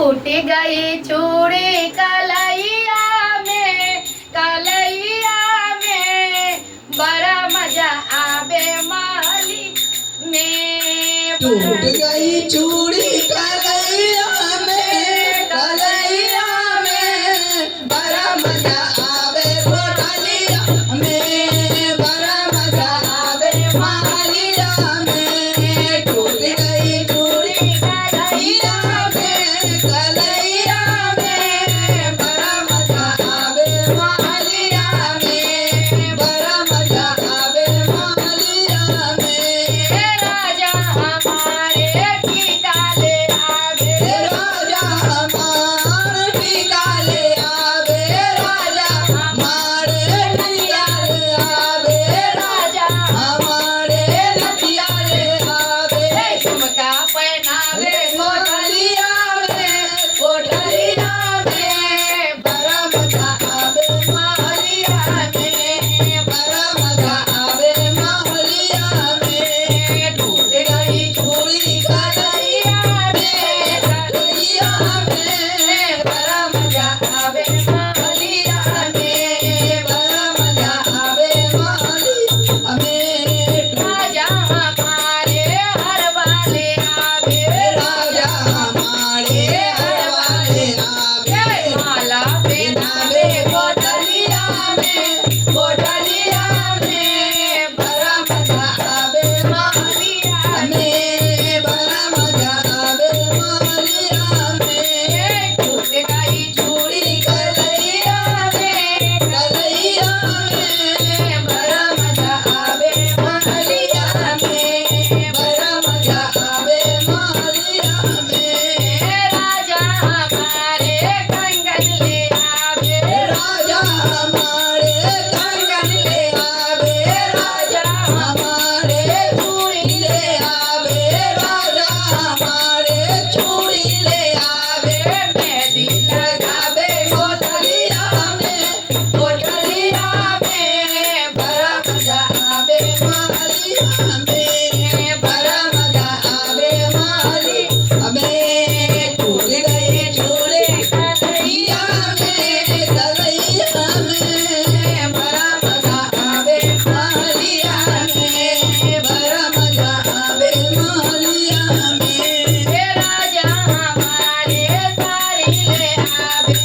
टूट गई चूड़ी कलैया में बड़ा मजा आवे माली में। टूट गई चूड़ी कलैया में बड़ा मजा आवे कोठलिया में, बड़ा मजा आवे मालिया में। टूट गई चूड़ी कलैया में बड़ा मजा आवे मालिया में, बड़ा मजा आवे मालिया में। राजा हमारे टीका ले आवे, राजा हमार टीका ले आवे, राजा हमारे नथिया ले आवे, राजा हमारे नथिया ले आवे। झुमका पहनावे कोठलिया में बड़ा मजा आवे मालिया में, बड़ा मजा आवे मालिया में। टूट गई चूड़ी कलैया में बड़ा मजा आवे मालिया में, बड़ा मजा आवे मालिया में। राजा हमारे हर वाले आवे, राजा हमारे हरवाले आवे, माला नावे कोठलिया में बड़ा मजा आवे मालिया में, बड़ा मजा आवे मालिया में। टूट गई चूड़ी कलैया में बड़ा मजा आवे मालिया में, बड़ा मजा आवे मालिया में। राजा हमारे कंगन ले आवे, राजा हमारे कंगन ले आवे, राजा हमारे चूड़ी ले आवे, राजा हमारे चूड़ी ले आवे। मेहंदी लगावे कोठलिया में बड़ा मजा आवे मालिया में, बड़ा मजा आवे मालिया में। टूट गई चूड़ी कलैया में बड़ा मजा आवे मालिया में, बड़ा मजा आवे मालिया में। राजा हमारे साड़ी ले आवे,